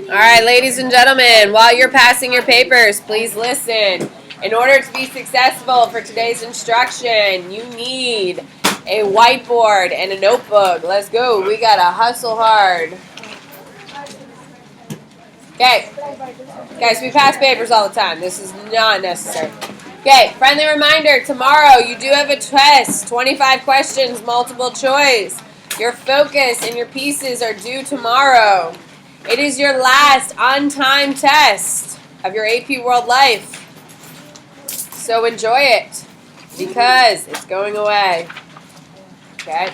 All right, ladies and gentlemen, while you're passing your papers, please listen. In order to be successful for today's instruction, you need a whiteboard and a notebook. Let's go. We got to hustle hard. Okay. Guys, we pass papers all the time. This is not necessary. Okay, friendly reminder, tomorrow you do have a test. 25 questions, multiple choice. Your focus and your pieces are due tomorrow. It is your last on-time test of your AP World Life. So enjoy it because it's going away. Okay?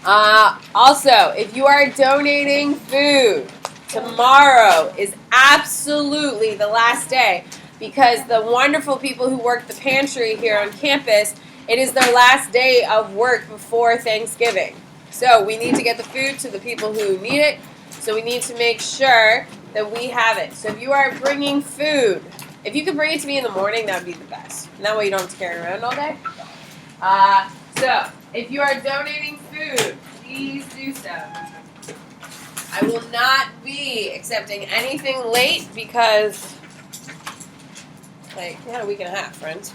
Also, if you are donating food, tomorrow is absolutely the last day because the wonderful people who work the pantry here on campus, it is their last day of work before Thanksgiving. So we need to get the food to the people who need it. So we need to make sure that we have it. So if you are bringing food, if you could bring it to me in the morning, that would be the best. And that way you don't have to carry it around all day. So if you are donating food, please do so. I will not be accepting anything late because, a week and a half, friends.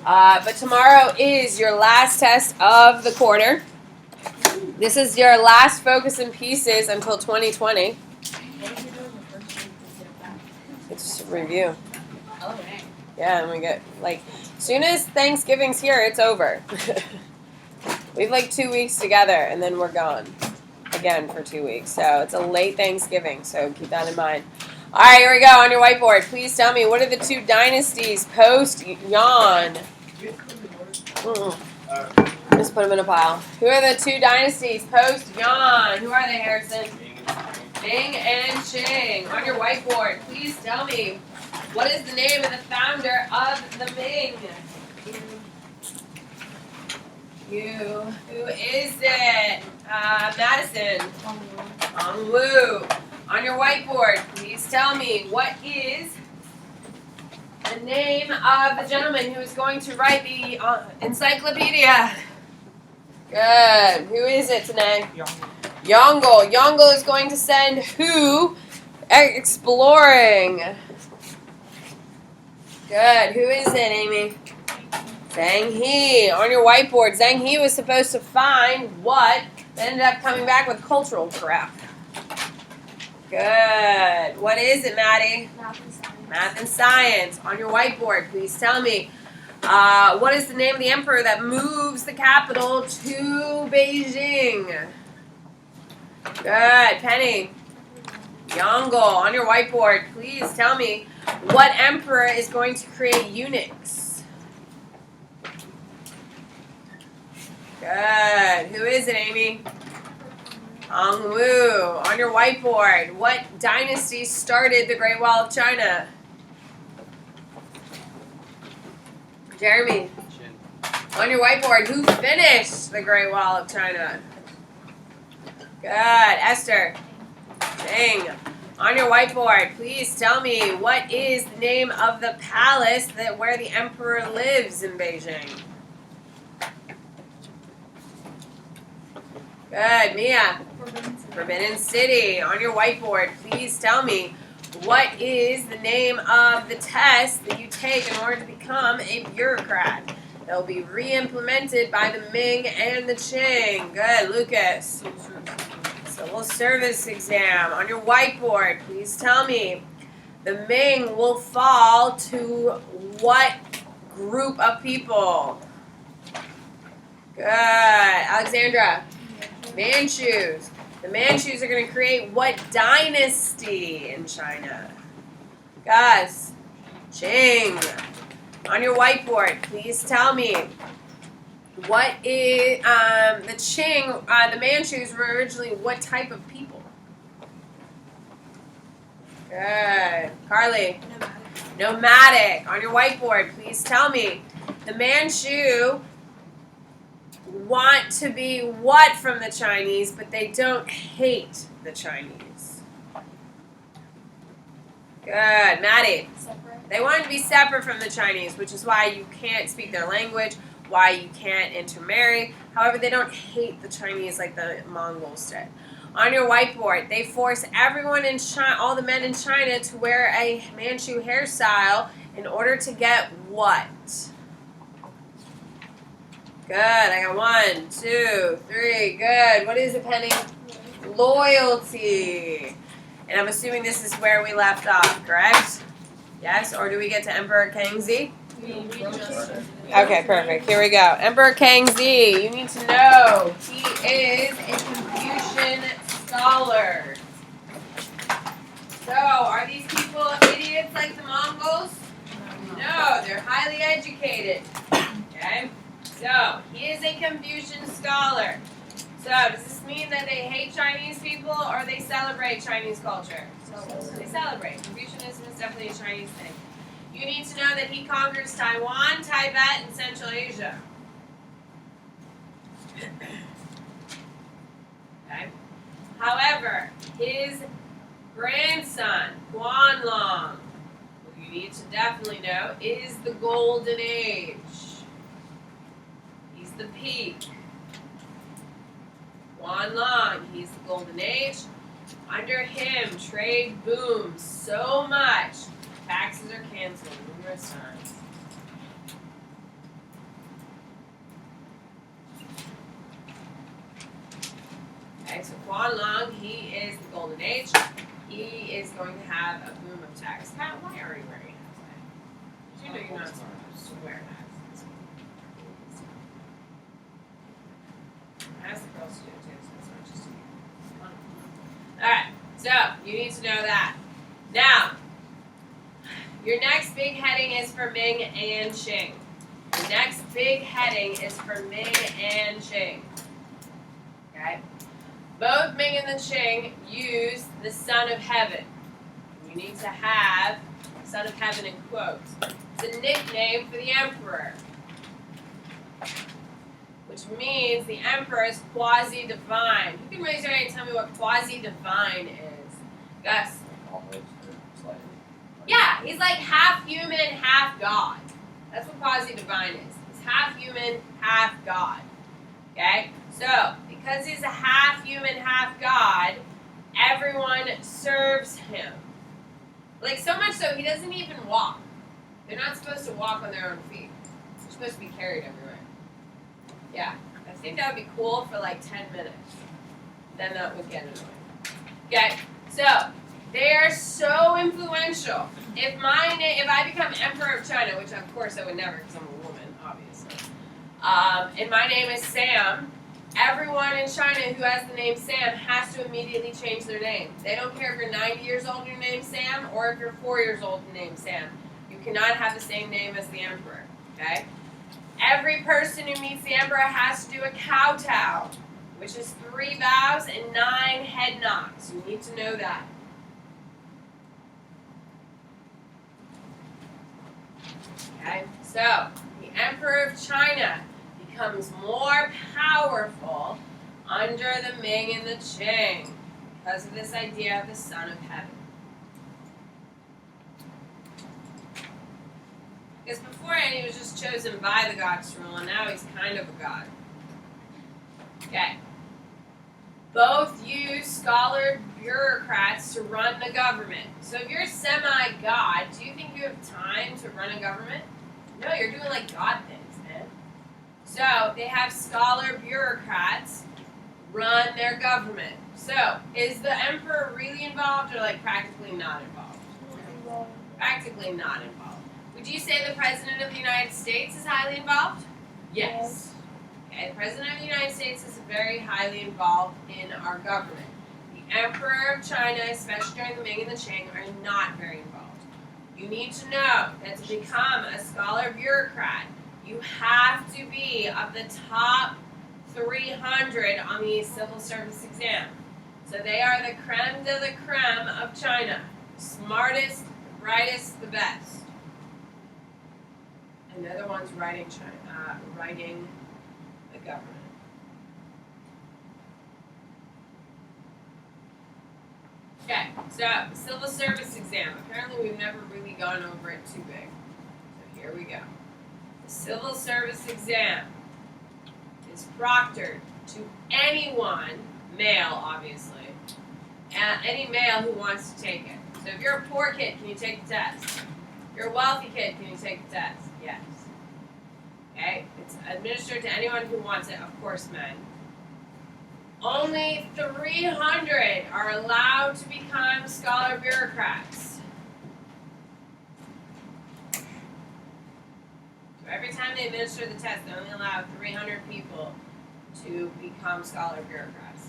But tomorrow is your last test of the quarter. This is your last focus and pieces until 2020. It's a review. Yeah, and we get, as soon as Thanksgiving's here, it's over. We have 2 weeks together, and then we're gone again for 2 weeks. So it's a late Thanksgiving, so keep that in mind. All right, here we go on your whiteboard. Please tell me, what are the two dynasties post-Yuan? Just put them in a pile. Who are the two dynasties post-Yuan? Who are they, Harrison? Ming and Qing. On your whiteboard, please tell me, what is the name of the founder of the Ming? Who is it? Madison. Wu. On your whiteboard, please tell me, what is the name of the gentleman who is going to write the encyclopedia? Good. Who is it today? Yongle. Yongle is going to send who exploring? Good. Who is it, Amy? Zhang He. On your whiteboard, Zhang He was supposed to find what ended up coming back with cultural crap. Good. What is it, Maddie? Math and science. On your whiteboard, please tell me. What is the name of the emperor that moves the capital to Beijing? Good. Penny. Yongle. On your whiteboard, please tell me what emperor is going to create Unix? Good. Who is it, Amy? Wu. On your whiteboard, what dynasty started the Great Wall of China? Jeremy. On your whiteboard, who finished the Great Wall of China? Good. Esther. Dang. On your whiteboard, please tell me, what is the name of the palace where the emperor lives in Beijing? Good. Mia. Forbidden City. On your whiteboard, please tell me, what is the name of the test that you take in order to become a bureaucrat? That will be re-implemented by the Ming and the Qing. Good. Lucas. Civil service exam. On your whiteboard, please tell me, the Ming will fall to what group of people? Good. Alexandra. Manchus. The Manchus are going to create what dynasty in China? Gus. Qing. On your whiteboard, please tell me, what is the Qing, the Manchus were originally what type of people? Good. Carly. Nomadic. On your whiteboard, please tell me, the Manchu want to be what from the Chinese, but they don't hate the Chinese? Good. Maddie. Separate. They want to be separate from the Chinese, which is why you can't speak their language, why you can't intermarry. However, they don't hate the Chinese like the Mongols did. On your whiteboard, they force everyone in China, all the men in China, to wear a Manchu hairstyle in order to get what? Good. I got 1, 2, 3. Good. What is it, Penny? Loyalty. And I'm assuming this is where we left off, correct? Yes? Or do we get to Emperor Kangxi? Okay, perfect. Here we go. Emperor Kangxi, you need to know he is a Confucian scholar. So, are these people idiots like the Mongols? No, they're highly educated. Okay? So, he is a Confucian scholar. So, does this mean that they hate Chinese people or they celebrate Chinese culture? They celebrate. Confucianism is definitely a Chinese thing. You need to know that he conquers Taiwan, Tibet, and Central Asia. Okay. However, his grandson, Guanlong, who you need to definitely know, is the Golden Age. He's the peak. Guanlong, he's the Golden Age. Under him, trade booms so much. Taxes are canceled numerous times. Okay, so Guanlong, he is the Golden Age. He is going to have a boom of tax. Pat, why are you wearing hats? You know you're not supposed to wear hats. Ask the girls to do it too, so it's not just you. Alright, so you need to know that. Now, your next big heading is for Ming and Qing. The next big heading is for Ming and Qing. Okay? Both Ming and the Qing use the Son of Heaven. You need to have Son of Heaven in quotes. It's a nickname for the emperor, which means the emperor is quasi-divine. You can raise your hand and tell me what quasi-divine is. Gus? Yeah, he's like half human, half God. That's what quasi-divine is. He's half human, half God. Okay? So, because he's a half human, half God, everyone serves him. Like, so much so, he doesn't even walk. They're not supposed to walk on their own feet. They're supposed to be carried everywhere. Yeah, I think that would be cool for like 10 minutes. Then that would get annoying. Okay, so they are so influential. If I become Emperor of China, which of course I would never because I'm a woman, obviously, and my name is Sam, everyone in China who has the name Sam has to immediately change their name. They don't care if you're 90 years old and your name's Sam, or if you're 4 years old and your name's Sam. You cannot have the same name as the Emperor, okay? Every person who meets the Emperor has to do a kowtow, which is 3 bows and 9 head nods. You need to know that. Okay, so the Emperor of China becomes more powerful under the Ming and the Qing because of this idea of the Son of Heaven. Because beforehand he was just chosen by the gods to rule, and now he's kind of a god. Okay. Both use scholar bureaucrats to run the government. So if you're a semi-god, do you think you have time to run a government? No, you're doing like god things, man. So they have scholar bureaucrats run their government. So is the emperor really involved or like practically not involved? Practically not involved. Would you say the President of the United States is highly involved? Yes. Okay, the President of the United States is very highly involved in our government. The Emperor of China, especially during the Ming and the Qing, are not very involved. You need to know that to become a scholar bureaucrat, you have to be of the top 300 on the civil service exam. So they are the creme de la creme of China. Smartest, brightest, the best. And they're the ones writing the government. Okay, so civil service exam. Apparently we've never really gone over it too big. So here we go. The civil service exam is proctored to anyone male, obviously. Any male who wants to take it. So if you're a poor kid, can you take the test? If you're a wealthy kid, can you take the test? Yes. Okay? It's administered to anyone who wants it, of course, men. Only 300 are allowed to become scholar bureaucrats. So every time they administer the test, they only allow 300 people to become scholar bureaucrats.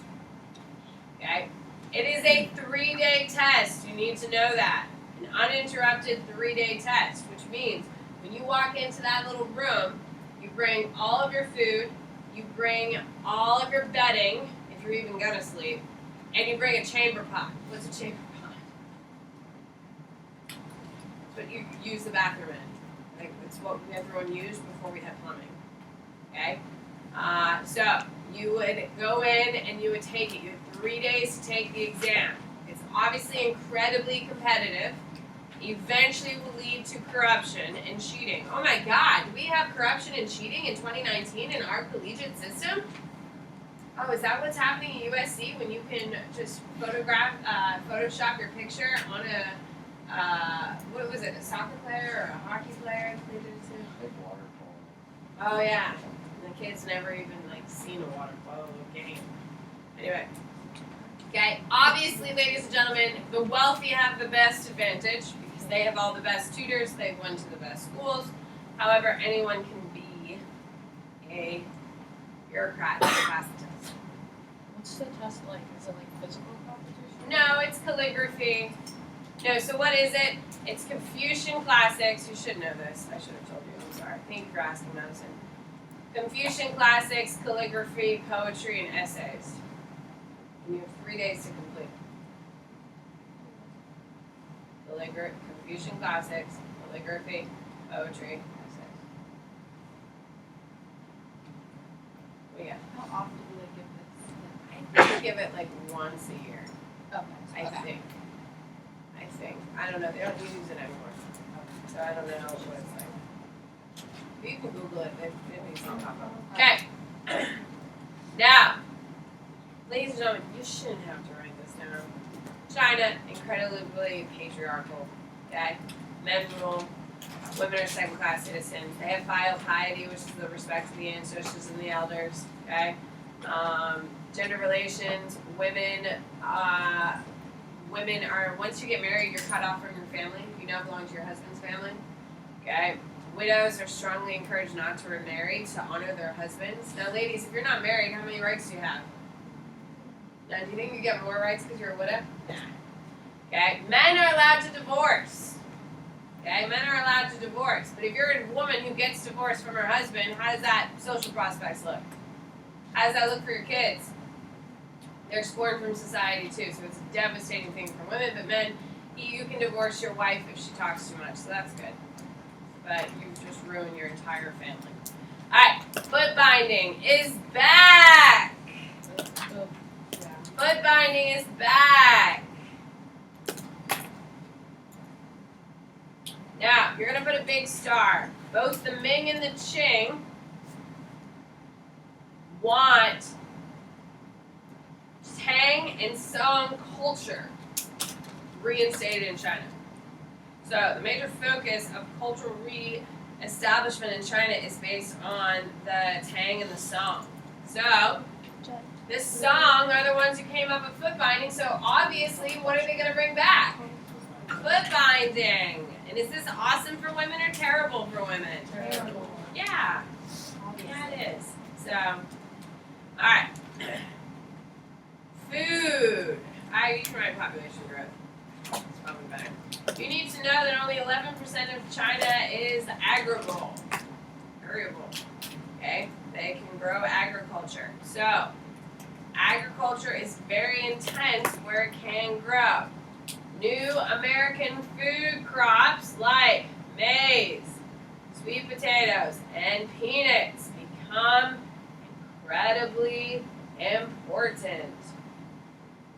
Okay? It is a 3-day test. You need to know that. An uninterrupted 3-day test, which means when you walk into that little room, you bring all of your food, you bring all of your bedding, if you're even going to sleep, and you bring a chamber pot. What's a chamber pot? It's what you use the bathroom in. Like, it's what everyone used before we had plumbing. Okay? So you would go in and you would take it. You have 3 days to take the exam. It's obviously incredibly competitive. Eventually will lead to corruption and cheating. Oh my God, do we have corruption and cheating in 2019 in our collegiate system? Oh, is that what's happening at USC when you can just Photoshop your picture on a, what was it, a soccer player or a hockey player? They did it too? Water polo. Oh yeah, and the kid's never even like seen a water polo game. Anyway. Okay, obviously, ladies and gentlemen, the wealthy have the best advantage because they have all the best tutors, they've went to the best schools. However, anyone can be a bureaucrat to pass the test. What's the test like? Is it like physical competition? No, it's calligraphy. No, so what is it? It's Confucian classics. You should know this. I should have told you. I'm sorry. Thank you for asking, Madison. Confucian classics, calligraphy, poetry, and essays. And you have 3 days to complete. Confucian classics, calligraphy, poetry, essays. What do you got? How often do they give this? I think they give it like once a year. Okay. I think. I don't know. They don't use it anymore. So I don't know what it's like. But you can Google it. It needs to pop up. Okay. Now, ladies and gentlemen, you shouldn't have to write this down. China, incredibly patriarchal. Okay? Men rule. Women are second-class citizens. They have filial piety, which is the respect to the ancestors and the elders. Okay? Gender relations. Women are, once you get married, you're cut off from your family. You now belong to your husband's family. Okay? Widows are strongly encouraged not to remarry to honor their husbands. Now, ladies, if you're not married, how many rights do you have? Now, do you think you get more rights because you're a widow? Nah. Okay? Men are allowed to divorce. Okay? Men are allowed to divorce. But if you're a woman who gets divorced from her husband, how does that social prospects look? How does that look for your kids? They're scorned from society too, so it's a devastating thing for women. But men, you can divorce your wife if she talks too much, so that's good. But you just ruin your entire family. Alright, foot binding is back! Foot binding is back! Now, you're going to put a big star. Both the Ming and the Qing want Tang and Song culture reinstated in China. So the major focus of cultural re-establishment in China is based on the Tang and the Song. So the Song are the ones who came up with foot binding, so obviously what are they going to bring back? Foot binding. And is this awesome for women or terrible for women? Terrible. Yeah. Yeah, it is. So, alright. Food. I use my population growth. It's probably better. You need to know that only 11% of China is agrable. Variable. Okay? They can grow agriculture. So, agriculture is very intense where it can grow. New American food crops like maize, sweet potatoes, and peanuts become incredibly important.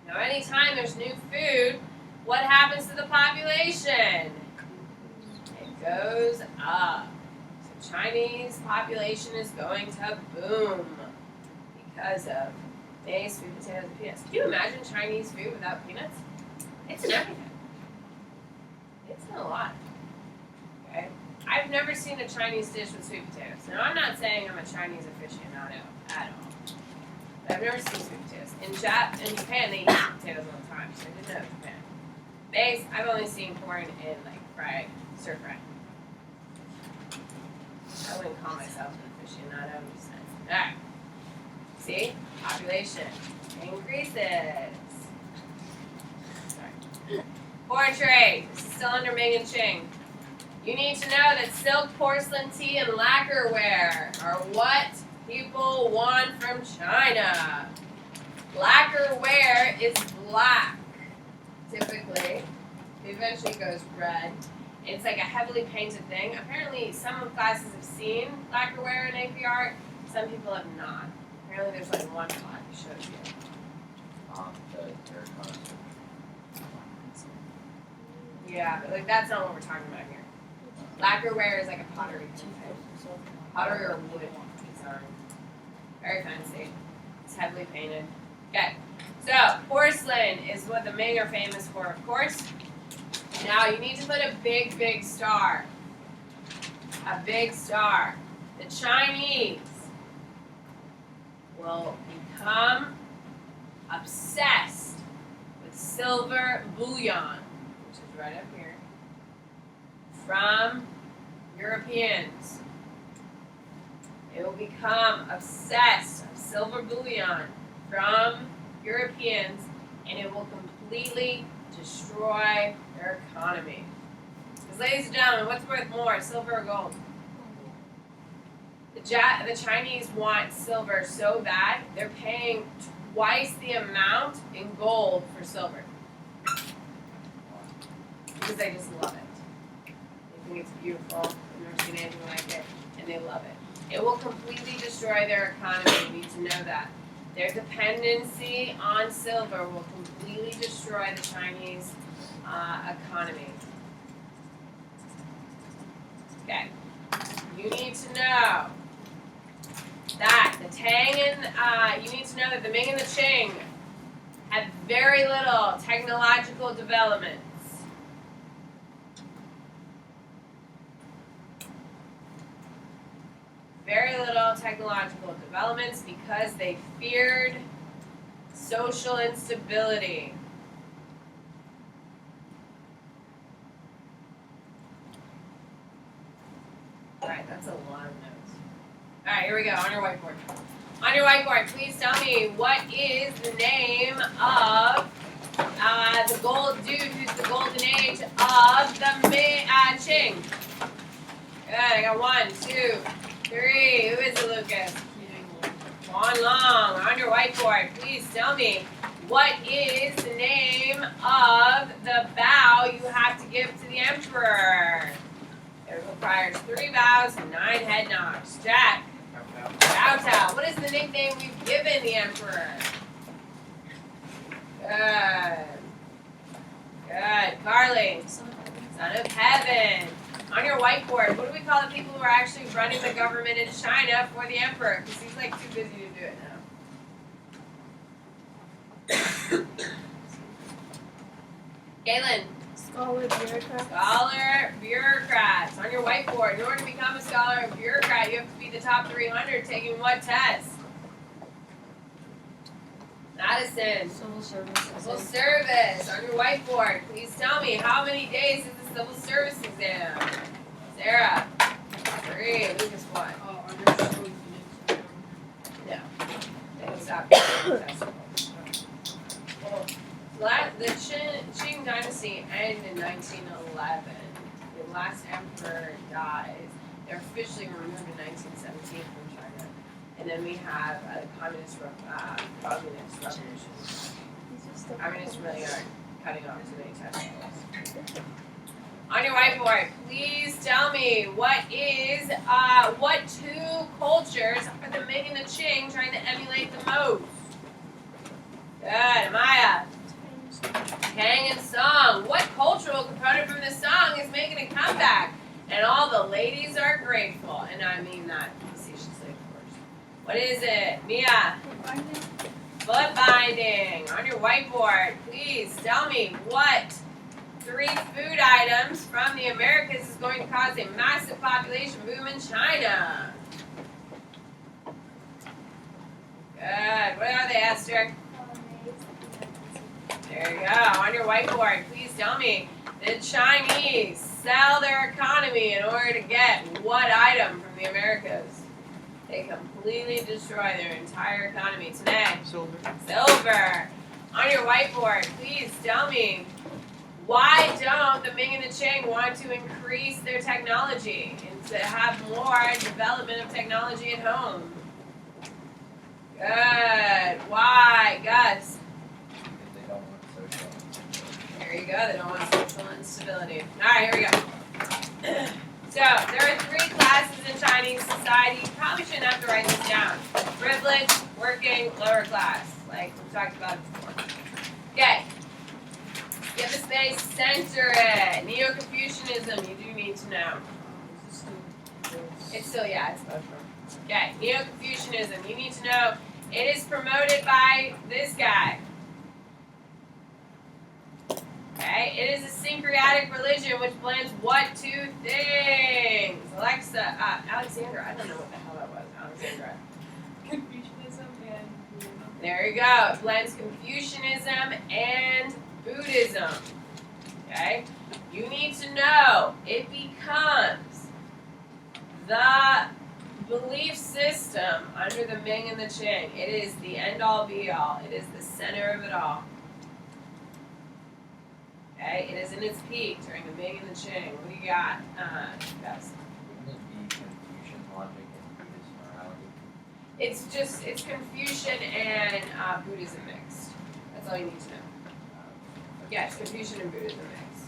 Now, anytime there's new food, what happens to the population? It goes up. So Chinese population is going to boom because of Maize, sweet potatoes, and peanuts. Can you imagine Chinese food without peanuts? It's in everything. It's in a lot. Okay? I've never seen a Chinese dish with sweet potatoes. Now, I'm not saying I'm a Chinese aficionado at all. But I've never seen sweet potatoes. In Japan, they eat sweet potatoes all the time, so I didn't know Japan. Maize, I've only seen corn in, like, fried, stir fry. I wouldn't call myself an aficionado, I'm just saying. Alright. See? Population increases. Sorry. Portrait. This is still under Ming and Qing. You need to know that silk, porcelain, tea, and lacquerware are what people want from China. Lacquerware is black, typically. It eventually goes red. It's like a heavily painted thing. Apparently, some of classes have seen lacquerware in AP Art. Some people have not. Apparently, there's like one class that shows you. The terracotta. Yeah, but like that's not what we're talking about here. Lacquerware is like a pottery thing. Pottery or wood design. Very fancy. It's heavily painted. Okay. So, porcelain is what the Ming are famous for, of course. Now, you need to put a big, big star. A big star. The Chinese will become obsessed with silver bullion, which is right up here, from Europeans. They will become obsessed with silver bullion from Europeans, and it will completely destroy their economy. Because, ladies and gentlemen, what's worth more, silver or gold? The Chinese want silver so bad, they're paying twice the amount in gold for silver. Because they just love it. They think it's beautiful, they've never seen anything like it, and they love it. It will completely destroy their economy, you need to know that. Their dependency on silver will completely destroy the Chinese economy. Okay. You need to know that the Tang and you need to know that the Ming and the Qing had very little technological developments. Very little technological developments because they feared social instability. Alright, that's a lot of notes. Alright, here we go, on your whiteboard. On your whiteboard, please tell me what is the name of the gold dude who's the golden age of the Qing. Good, I got 1, 2, 3. Who is it, Lucas? Juan Long. On your whiteboard, please tell me what is the name of the bow you have to give to the emperor. It requires 3 bows and 9 head nods. Jack. Bow Tow. What is the nickname we've given the emperor? Good. Good. Carly. Son of Heaven. On your whiteboard, what do we call the people who are actually running the government in China for the emperor? Because he's like too busy to do it now. Galen. Scholar bureaucrat. Scholar bureaucrats. On your whiteboard, in order to become a scholar and bureaucrat, you have to be the top 300 taking what test? Madison. Civil service. Civil service. On your whiteboard, please tell me how many days is the civil service exam? Sarah. 3. Lucas, what? Oh, understood. No. They don't stop the Qing dynasty ended in 1911. The last emperor dies. They're officially removed in 1917 from China. And then we have a communist revolution. Communists really are cutting off too many testicles. On your whiteboard, please tell me what 2 cultures are the Ming and the Qing trying to emulate the most? Good, Maya. Tang and Song. What cultural component from this song is making a comeback? And all the ladies are grateful. And I mean that facetiously, of course. What is it? Mia. Foot binding. On your whiteboard, please tell me what 3 food items from the Americas is going to cause a massive population boom in China. Good. What are they, Esther? There you go. On your whiteboard, please tell me the Chinese sell their economy in order to get what item from the Americas? They completely destroy their entire economy today. Silver. Silver. On your whiteboard, please tell me, why don't the Ming and the Qing want to increase their technology and to have more development of technology at home? Good. Why, Gus? Because they don't want social instability. There you go. They don't want social instability. All right, here we go. So there are 3 classes in Chinese society. You probably shouldn't have to write this down. Privileged, working, lower class, like we talked about before. Okay. Give a space, center it. Neo-Confucianism, you do need to know. It's still, yeah, it's both. Okay, Neo-Confucianism, you need to know. It is promoted by this guy. Okay, it is a syncretic religion which blends what 2 things? Alexandra, I don't know what the hell that was, Alexandra. Confucianism and Buddhism. There you go. It blends Confucianism and Buddhism. Okay? You need to know it becomes the belief system under the Ming and the Qing. It is the end-all be-all. It is the center of it all. Okay? It is in its peak during the Ming and the Qing. What do you got? Guys? Wouldn't it be Confucian logic and Buddhist morality? It's Confucian and Buddhism mixed. That's all you need to know. Yes, Confucian and Buddhism mixed.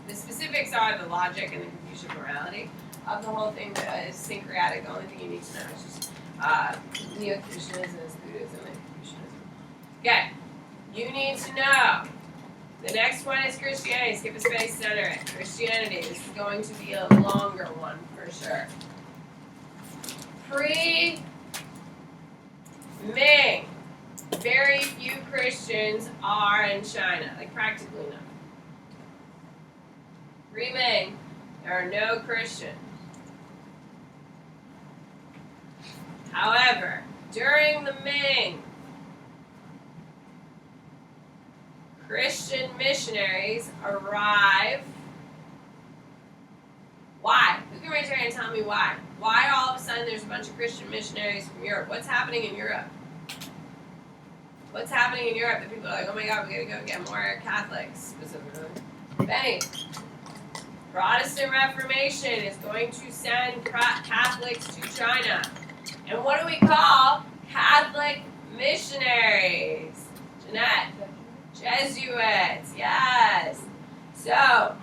The specifics are the logic and the Confucian morality of the whole thing that is syncretic. The only thing you need to know is just Neo-Confucianism is Buddhism and Confucianism. Okay, you need to know. The next one is Christianity. Skip a space, center it. Christianity. This is going to be a longer one for sure. Pre-Ming. Very few Christians are in China, like practically none. Pre-Ming, there are no Christians. However, during the Ming, Christian missionaries arrive. Why? Who can raise their hand and tell me why? Why all of a sudden there's a bunch of Christian missionaries from Europe? What's happening in Europe? What's happening in Europe that people are like, oh my God, we gotta go get more Catholics, specifically? Benny, Protestant Reformation is going to send Catholics to China. And what do we call Catholic missionaries? Jeanette? Jesuits, yes. So,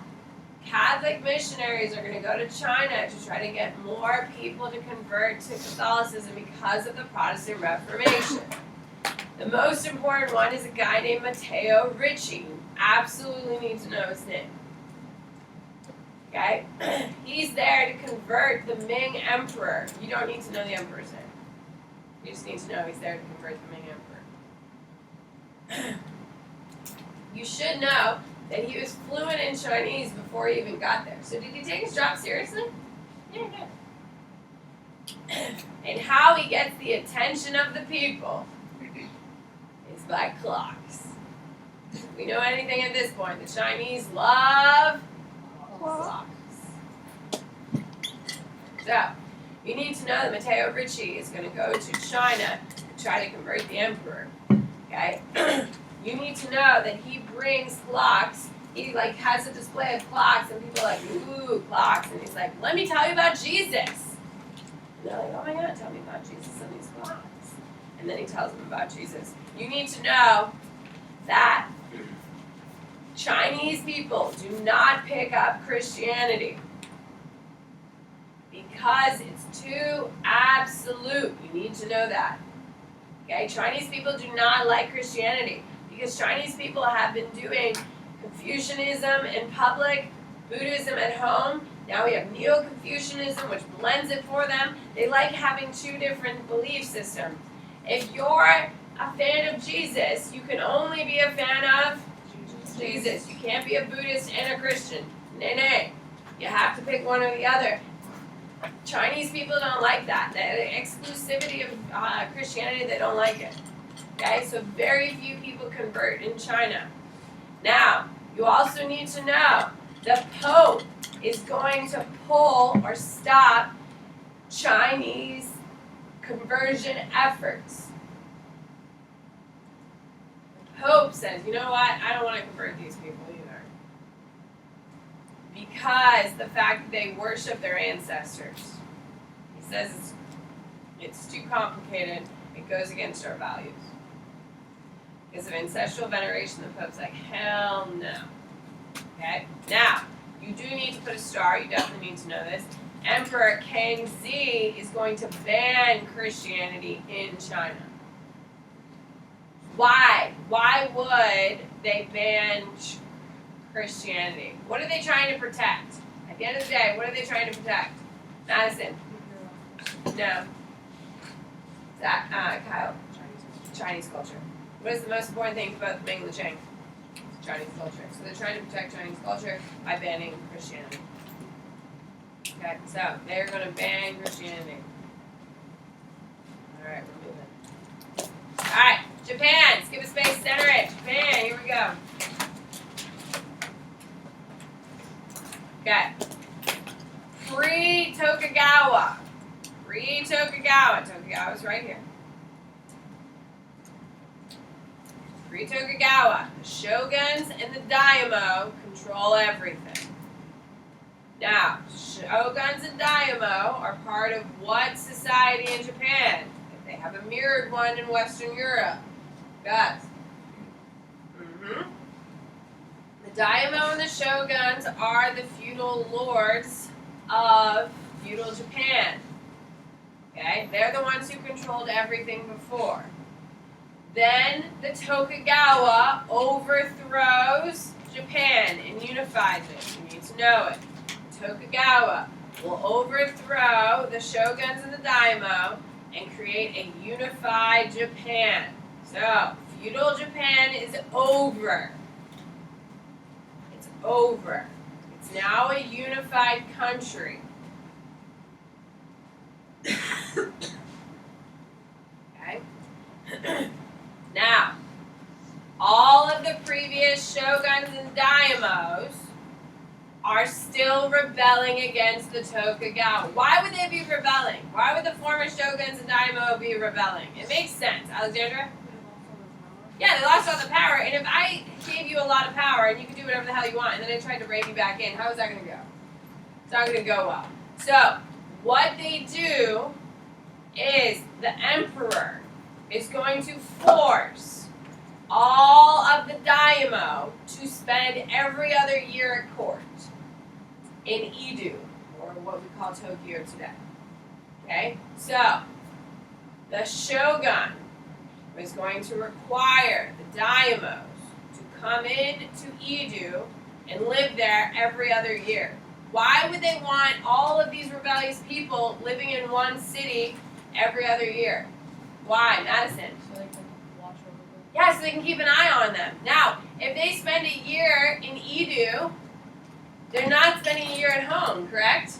Catholic missionaries are going to go to China to try to get more people to convert to Catholicism because of the Protestant Reformation. The most important one is a guy named Matteo Ricci. You absolutely need to know his name. Okay? He's there to convert the Ming Emperor. You don't need to know the Emperor's name. You just need to know he's there to convert the Ming Emperor. You should know that he was fluent in Chinese before he even got there. So did he take his job seriously? Yeah, he did. And how he gets the attention of the people is by clocks. If we know anything at this point, the Chinese love clocks. So, you need to know that Matteo Ricci is going to go to China to try to convert the emperor. Okay? You need to know that he brings clocks. He has a display of clocks, and people are like, ooh, clocks. And he's like, let me tell you about Jesus. And they're like, oh my God, tell me about Jesus and these clocks. And then he tells them about Jesus. You need to know that Chinese people do not pick up Christianity because it's too absolute. You need to know that. Okay, Chinese people do not like Christianity because Chinese people have been doing Confucianism in public, Buddhism at home. Now we have Neo-Confucianism, which blends it for them. They like having 2 different belief systems. If you're a fan of Jesus, you can only be a fan of Jesus. You can't be a Buddhist and a Christian. Nay. You have to pick one or the other. Chinese people don't like that. The exclusivity of Christianity, they don't like it. Okay, so very few people convert in China. Now, you also need to know the Pope is going to pull or stop Chinese conversion efforts. The Pope says, you know what, I don't want to convert these people either. Because the fact that they worship their ancestors. He says it's too complicated, it goes against our values. Because of ancestral veneration, the Pope's like, hell no. Okay? Now, you do need to put a star, you definitely need to know this. Emperor Kangxi is going to ban Christianity in China. Why? Why would they ban Christianity? What are they trying to protect? At the end of the day, what are they trying to protect? Madison? No. Zach, Kyle? Chinese culture. What is the most important thing for both Ming and the Chang? Chinese culture. So they're trying to protect Chinese culture by banning Christianity. Okay, so they're going to ban Christianity. Alright, we're moving. Alright, Japan. Skip a space, center it. Japan, here we go. Okay. Free Tokugawa. Free Tokugawa. Tokugawa's right here. Free Tokugawa. The shoguns and the daimyo control everything. Now, shoguns and daimyo are part of what society in Japan? They have a mirrored one in Western Europe. Guys. The daimyo and the shoguns are the feudal lords of feudal Japan. Okay? They're the ones who controlled everything before. Then the Tokugawa overthrows Japan and unifies it. You need to know it. Tokugawa will overthrow the shoguns and the daimyo and create a unified Japan. So, feudal Japan is over. It's over. It's now a unified country. Okay? Now, all of the previous shoguns and daimyos are still rebelling against the Tokugawa. Why would they be rebelling? Why would the former shoguns and daimyo be rebelling? It makes sense. Alexandra? Yeah, they lost all the power, and if I gave you a lot of power and you could do whatever the hell you want, and then I tried to rein you back in, how is that going to go? It's not going to go well. So, what they do is the emperor is going to force all of the daimyo to spend every other year at court in Edo, or what we call Tokyo today. Okay? So, the shogun is going to require the daimyos to come in to Edo and live there every other year. Why would they want all of these rebellious people living in one city every other year? Why, Madison? So they can watch over them. Yeah, so they can keep an eye on them. Now, if they spend a year in Edo, they're not spending a year at home, correct?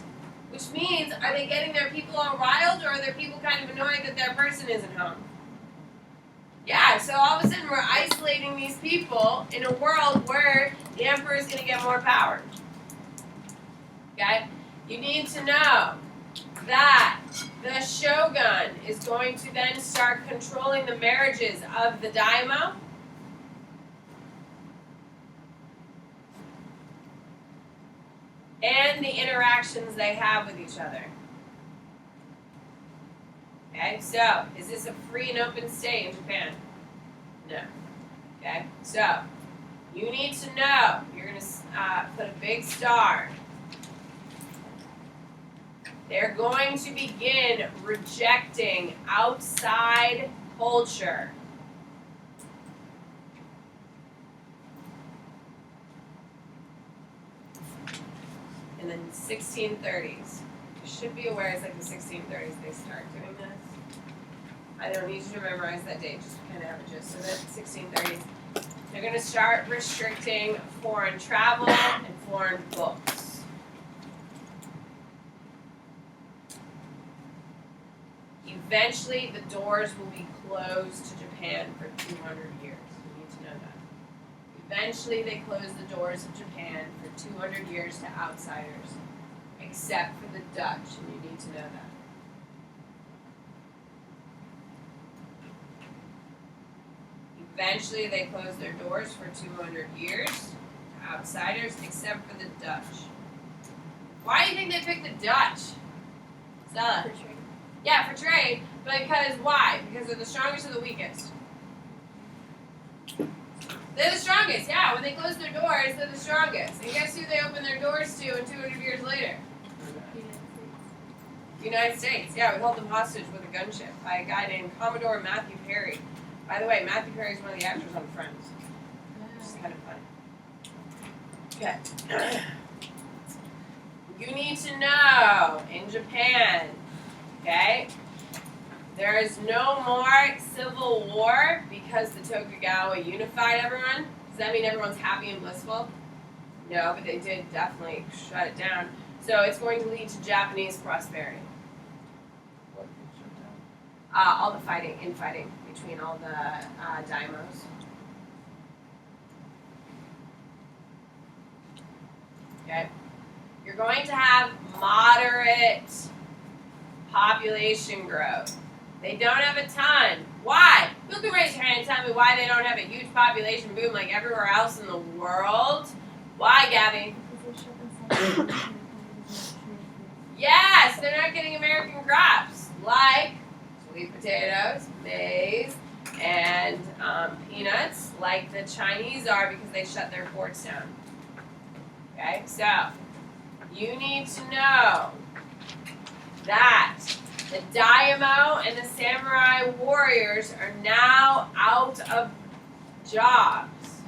Which means, are they getting their people all riled, or are their people kind of annoyed that their person isn't home? Yeah, so all of a sudden we're isolating these people in a world where the emperor is going to get more power. Okay? You need to know that the shogun is going to then start controlling the marriages of the daimyo. And the interactions they have with each other. Okay, so is this a free and open state in Japan? No. Okay, so you need to know, you're going to put a big star. They're going to begin rejecting outside culture. In the 1630s. You should be aware it's like the 1630s they start doing this. I don't need you to memorize that date, just kind of have a gist of it. 1630s. They're going to start restricting foreign travel and foreign books. Eventually, the doors will be closed to Japan for 200 years. You need to know that. Eventually, they close the doors of Japan for 200 years to outsiders, except for the Dutch, and you need to know that. Eventually, they close their doors for 200 years to outsiders, except for the Dutch. Why do you think they picked the Dutch? Stella? For trade. Yeah, for trade, but because why? Because they're the strongest or the weakest? They're the strongest, yeah. When they close their doors, they're the strongest. And guess who they open their doors to 200 years later? United States. Yeah, we hold them hostage with a gunship by a guy named Commodore Matthew Perry. By the way, Matthew Perry is one of the actors on Friends, which is kind of funny. Okay. You need to know, in Japan, okay, there is no more civil war because the Tokugawa unified everyone. Does that mean everyone's happy and blissful? No, but they did definitely shut it down. So it's going to lead to Japanese prosperity. What gets shut down? All the infighting between all the daimos. Okay? You're going to have moderate population growth. They don't have a ton. Why? Who can raise your hand and tell me why they don't have a huge population boom like everywhere else in the world? Why, Gabby? Yes, they're not getting American crops like sweet potatoes, maize, and peanuts like the Chinese are because they shut their ports down. Okay, so you need to know that the daimyo and the samurai warriors are now out of jobs.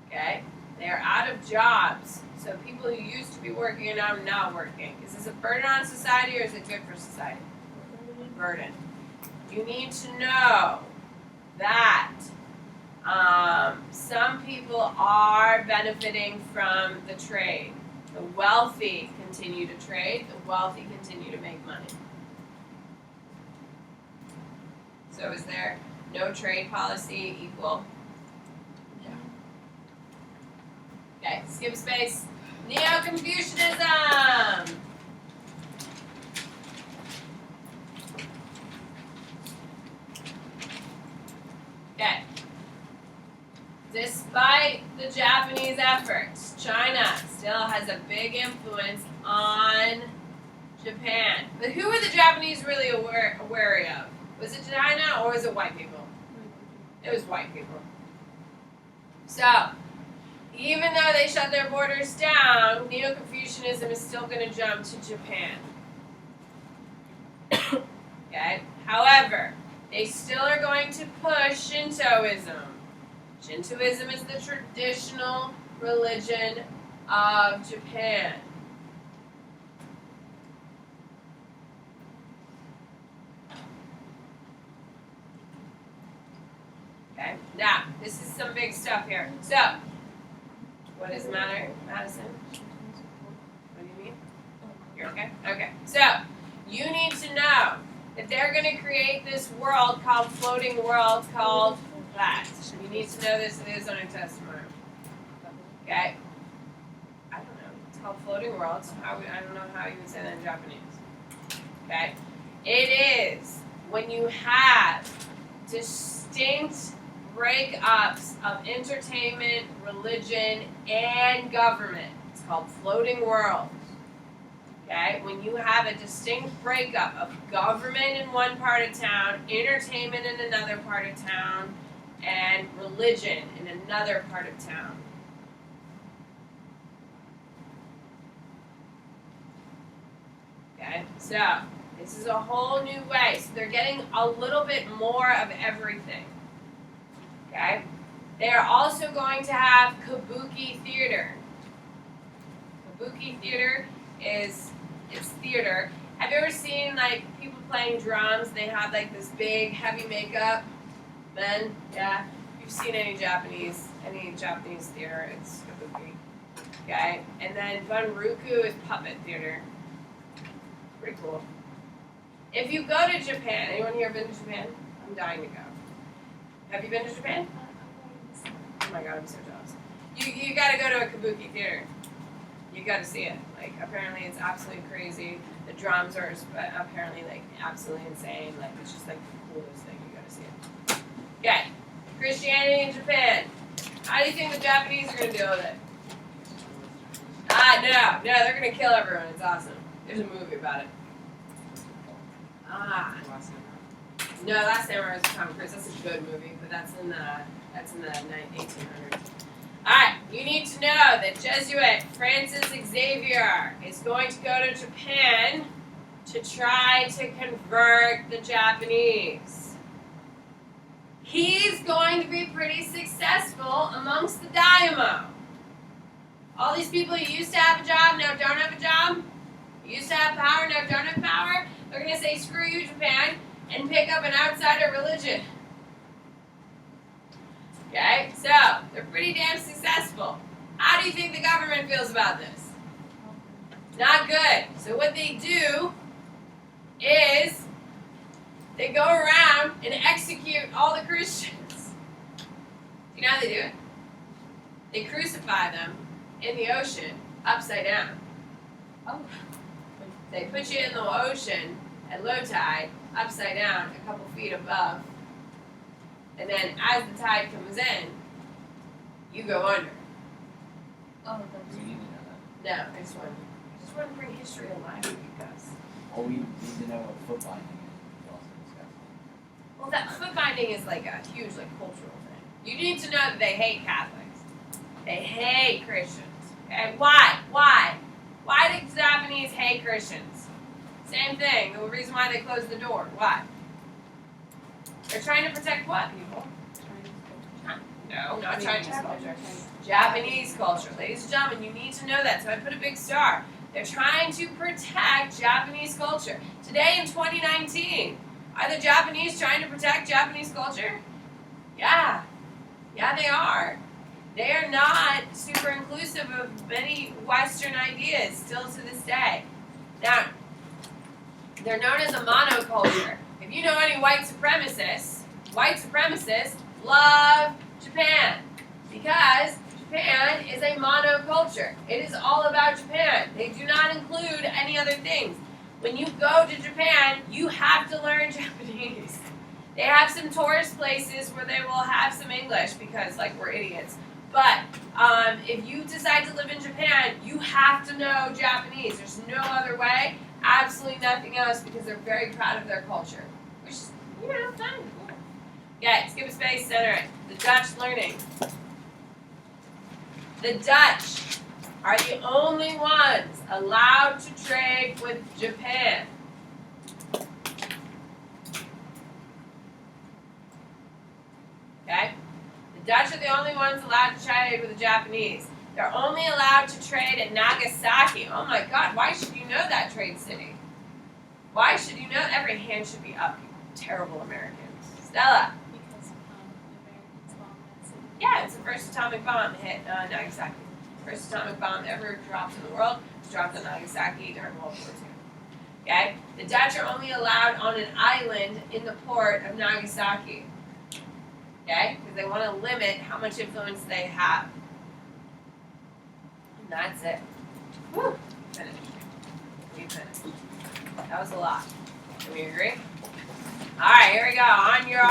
Okay? They are out of jobs. So people who used to be working are now not working. Is this a burden on society or is it good for society? Burden. You need to know that some people are benefiting from the trade. The wealthy continue to trade. The wealthy continue to make money. So is there no trade policy equal? Okay, skip space. Neo-Confucianism. Okay. Despite the Japanese efforts, China still has a big influence on Japan. But who were the Japanese really wary of? Was it China or was it white people? It was white people. So, even though they shut their borders down, Neo-Confucianism is still going to jump to Japan. Okay? However, they still are going to push Shintoism. Shintoism is the traditional religion of Japan. Okay? Now, this is some big stuff here. So, what does it matter, Madison? What do you mean? You're okay? Okay. So, you need to know that they're going to create this world called floating worlds called that. You need to know this. It is on a testimony. Okay? I don't know. It's called floating worlds. I don't know how you would say that in Japanese. Okay? It is when you have distinct breakups of entertainment, religion, and government. It's called floating worlds. Okay? When you have a distinct breakup of government in one part of town, entertainment in another part of town, and religion in another part of town. Okay? So, this is a whole new way. So they're getting a little bit more of everything. Okay? They are also going to have kabuki theater. Kabuki theater is It's theater. Have you ever seen like people playing drums? They have like this big heavy makeup. Men, yeah. If you've seen any Japanese theater, it's kabuki. Okay, and then Bunruku is puppet theater. Pretty cool. If you go to Japan, anyone here been to Japan? I'm dying to go. Have you been to Japan? Oh my god, I'm so jealous. You gotta go to a kabuki theater. You gotta see it. Like, apparently it's absolutely crazy. The drums are apparently like absolutely insane. Like, it's just like the coolest thing. You gotta see it. Okay, Christianity in Japan. How do you think the Japanese are gonna deal with it? No, they're gonna kill everyone. It's awesome. There's a movie about it. No, Last Samurai was Tom Cruise. That's a good movie, but that's in the 1800s. Alright, you need to know that Jesuit Francis Xavier is going to go to Japan to try to convert the Japanese. He's going to be pretty successful amongst the daimyo. All these people who used to have a job now don't have a job. Used to have power now don't have power. They're going to say, screw you, Japan, and pick up an outsider religion. Okay, so they're pretty damn successful. How do you think the government feels about this? Not good. So what they do is they go around and execute all the Christians. Do you know how they do it? They crucify them in the ocean upside down. Oh. They put you in the ocean at low tide, upside down, a couple feet above. And then as the tide comes in, you go under. Oh, Do that's we need to know that? No, I just want to bring history alive with you guys. Or we need to know what foot binding is. We also discussed. Well, that foot binding is like a huge like cultural thing. You need to know that they hate Catholics. They hate Christians. Okay, why? Why do the Japanese hate Christians? Same thing. The reason why they closed the door. Why? They're trying to protect what, people? No, not Chinese culture. Japanese culture. Ladies and gentlemen, you need to know that. So I put a big star. They're trying to protect Japanese culture. Today in 2019, are the Japanese trying to protect Japanese culture? Yeah. Yeah, they are. They are not super inclusive of many Western ideas still to this day. Now, they're known as a monoculture. If you know any white supremacists love Japan because Japan is a monoculture. It is all about Japan. They do not include any other things. When you go to Japan, you have to learn Japanese. They have some tourist places where they will have some English because, like, we're idiots. But if you decide to live in Japan, you have to know Japanese. There's no other way. Absolutely nothing else because they're very proud of their culture. Which is, you know, fun. Cool. Okay, skip a space, center it. The Dutch learning. The Dutch are the only ones allowed to trade with Japan. Okay? The Dutch are the only ones allowed to trade with the Japanese. They're only allowed to trade at Nagasaki. Oh my God, why should you know that, Trade City? Why should you know? Every hand should be up, you terrible Americans. Stella. because the Americans bombed that city. Yeah, it's the first atomic bomb hit Nagasaki. First atomic bomb ever dropped in the world was dropped on Nagasaki during World War II. Okay? The Dutch are only allowed on an island in the port of Nagasaki. Okay? Because they want to limit how much influence they have. And that's it. Woo! Finished. We finished. That was a lot. Can we agree? Alright, here we go. On your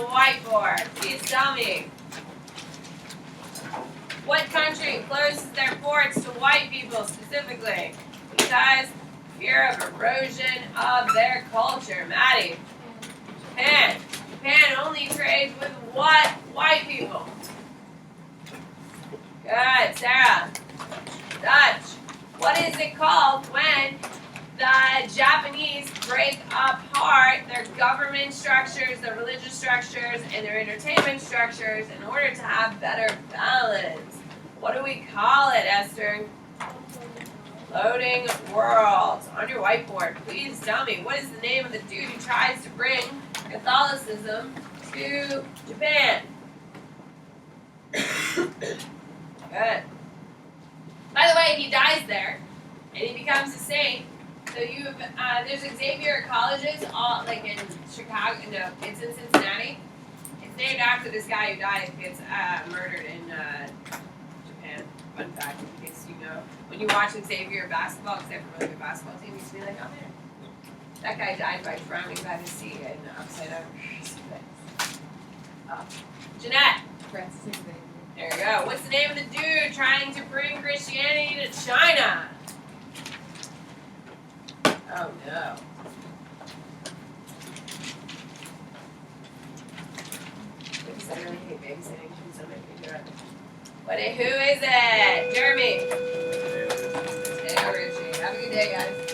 whiteboard, please tell me. What country closes their ports to white people specifically? Because fear of erosion of their culture. Maddie. Japan. Japan only trades with what white people? Good. Sarah. Dutch. What is it called when the Japanese break apart their government structures, their religious structures, and their entertainment structures in order to have better balance? What do we call it, Esther? Loading world. On your whiteboard, please tell me what is the name of the dude who tries to bring Catholicism to Japan? Good. By the way, he dies there, and he becomes a saint. So there's Xavier colleges, all like in Chicago. No, it's in Cincinnati. It's named after this guy who died, gets murdered in Japan. Fun fact, in case you know. When you watch Xavier basketball, because they have a really good basketball team, you used to be like, oh man, that guy died by drowning by the sea in upside down. Jeanette. Francis Xavier. There you go. What's the name of the dude trying to bring Christianity to China? Oh no. Because I really hate babysitting. Please don't make me do it. Who is it? Jeremy. Hey, Richie. Have a good day, guys.